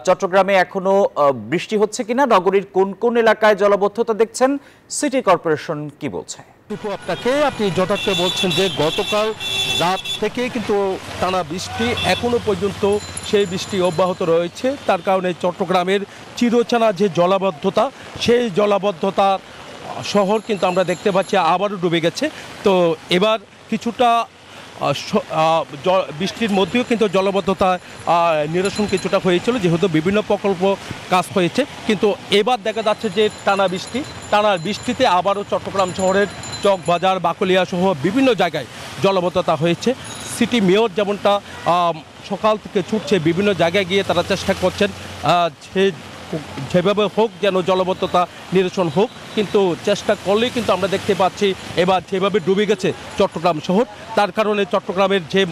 চট্টগ্রামে এখনো বৃষ্টি হচ্ছে কিনা, নগরীর কোন কোন এলাকায় জলাবদ্ধতা দেখছেন, সিটি কর্পোরেশন কি বলছে? আপনি যথার্থ বলছেন যে গতকাল রাত থেকে কিন্তু টানা বৃষ্টি এখনো পর্যন্ত সেই বৃষ্টি অব্যাহত রয়েছে। তার কারণে চট্টগ্রামের চিরচেনা যে জলাবদ্ধতা, সেই জলাবদ্ধতা শহর কিন্তু আমরা দেখতে পাচ্ছি আবারও ডুবে গেছে। তো এবার কিছুটা বৃষ্টির মধ্যেও কিন্তু জলাবদ্ধতা নিরসন কিছুটা হয়েছিল, যেহেতু বিভিন্ন প্রকল্প কাজ হয়েছে। কিন্তু এবার দেখা যাচ্ছে যে টানা বৃষ্টিতে আবারও চট্টগ্রাম শহরের চক বাজার, বাকলিয়া সহ বিভিন্ন জায়গায় জলাবদ্ধতা হয়েছে। সিটি মেয়র যেমনটা সকাল থেকে ছুটছে, বিভিন্ন জায়গায় গিয়ে তারা চেষ্টা করছেন যেভাবে হোক যেন জলাবদ্ধতা নিরসন হোক, কিন্তু চেষ্টা করলেই কিন্তু আমরা দেখতে পাচ্ছি এবার যেভাবে ডুবে গেছে চট্টগ্রাম শহর, তার কারণে চট্টগ্রামের যে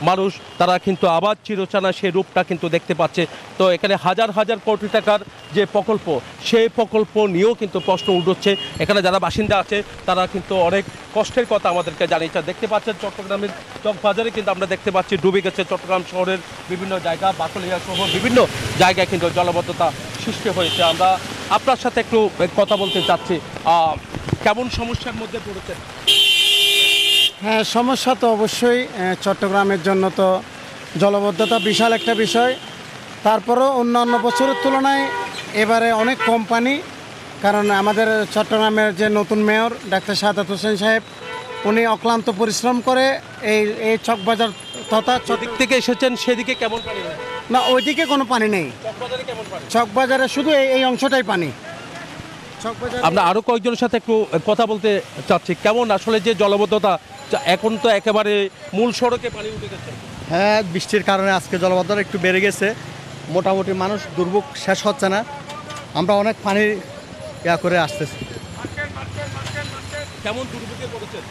মানুষ তারা কিন্তু আবার চিরচেনা সেই রূপটা কিন্তু দেখতে পাচ্ছে। তো এখানে হাজার হাজার কোটি টাকার যে প্রকল্প, সেই প্রকল্প নিয়েও কিন্তু প্রশ্ন উঠছে। এখানে যারা বাসিন্দা আছে তারা কিন্তু অনেক কষ্টের কথা আমাদেরকে জানিয়েছে। দেখতে পাচ্ছেন চট্টগ্রামের চকবাজারে কিন্তু আমরা দেখতে পাচ্ছি ডুবে গেছে চট্টগ্রাম শহরের বিভিন্ন জায়গা, বাকলিয়া সহ বিভিন্ন জায়গায় কিন্তু জলাবদ্ধতা সৃষ্টি হয়েছে। আমরা আপনার সাথে একটু কথা বলতে চাচ্ছি, কেমন সমস্যার মধ্যে পড়েছেন? হ্যাঁ, সমস্যা তো অবশ্যই। চট্টগ্রামের জন্য তো জলাবদ্ধতা বিশাল একটা বিষয়। তারপরও অন্যান্য বছরের তুলনায় এবারে অনেক কম পানি, কারণ আমাদের চট্টগ্রামের যে নতুন মেয়র ডাক্তার সাদাত হোসেন সাহেব, উনি অক্লান্ত পরিশ্রম করে এই চকবাজার তথা দিক থেকে এসেছেন, সেদিকে কেমন পানি? না, ওইদিকে কোনো পানি নেই। চকবাজারে শুধু এই অংশটাই পানি। আমরা আরও কয়েকজনের সাথে একটু কথা বলতে চাচ্ছি, কেমন আসলে যে জলাবদ্ধতা, এখন তো একেবারে মূল সড়কে পানি উঠে গেছে। হ্যাঁ, বৃষ্টির কারণে আজকে জলাবদ্ধতা একটু বেড়ে গেছে। মোটামুটি মানুষ দুর্ভোগ শেষ হচ্ছে না, আমরা অনেক পানি করে আসতেছি। কেমন দুর্ভোগে পড়েছেন?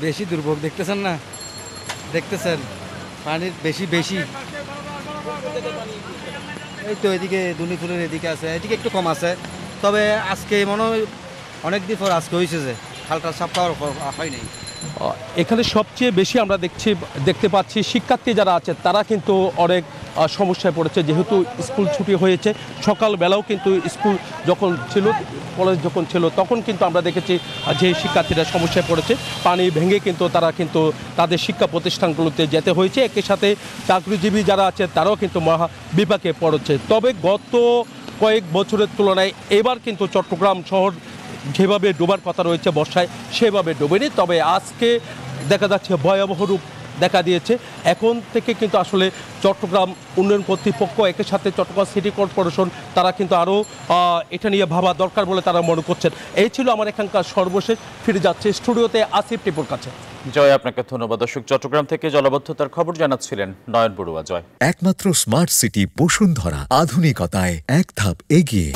বেশি দুর্ভোগ দেখতেছেন না, দেখতেছেন পানির বেশি। এই তো এদিকে দুর্নীপুরের এদিকে আছে, এদিকে একটু কম আছে। তবে আজকে মনে হয় অনেক দিন পর আজকে হয়েছে যে খালটা সাফ করা হয় নাই। এখানে সবচেয়ে বেশি আমরা দেখতে পাচ্ছি শিক্ষার্থী যারা আছে তারা কিন্তু অনেক সমস্যায় পড়েছে, যেহেতু স্কুল ছুটি হয়েছে। সকালবেলাও কিন্তু স্কুল যখন ছিল, কলেজ যখন ছিল, তখন কিন্তু আমরা দেখেছি যে শিক্ষার্থীরা সমস্যায় পড়েছে। পানি ভেঙে কিন্তু তারা কিন্তু তাদের শিক্ষা প্রতিষ্ঠানগুলোতে যেতে হয়েছে। একই সাথে চাকরিজীবী যারা আছে তারাও কিন্তু মহা বিপাকে পড়েছে। তবে গত কয়েক বছরের তুলনায় এবার কিন্তু চট্টগ্রাম শহর যেভাবে ডোবার কথা রয়েছে বর্ষায়, সেভাবে ডোবেনি। তবে আজকে দেখা যাচ্ছে ভয়াবহ রূপ দেখা দিয়েছে। এখন থেকে কিন্তু আসলে চট্টগ্রাম উন্নয়ন কর্তৃপক্ষ, একই সাথে চট্টগ্রাম সিটি কর্পোরেশন, তারা কিন্তু আরও এটা নিয়ে ভাবা দরকার বলে তারা মনে করছেন। এই ছিল আমার এখানকার সর্বশেষ। ফিরে যাচ্ছে স্টুডিওতে আসিফ টিপুর কাছে। জয়, আপনাকে ধন্যবাদ। দর্শক, চট্টগ্রাম থেকে জলাবদ্ধতার খবর জানাচ্ছিলেন নয়ন বড়ুয়া। জয়। একমাত্র স্মার্ট সিটি বসুন্ধরা, আধুনিকতায় এক ধাপ এগিয়ে।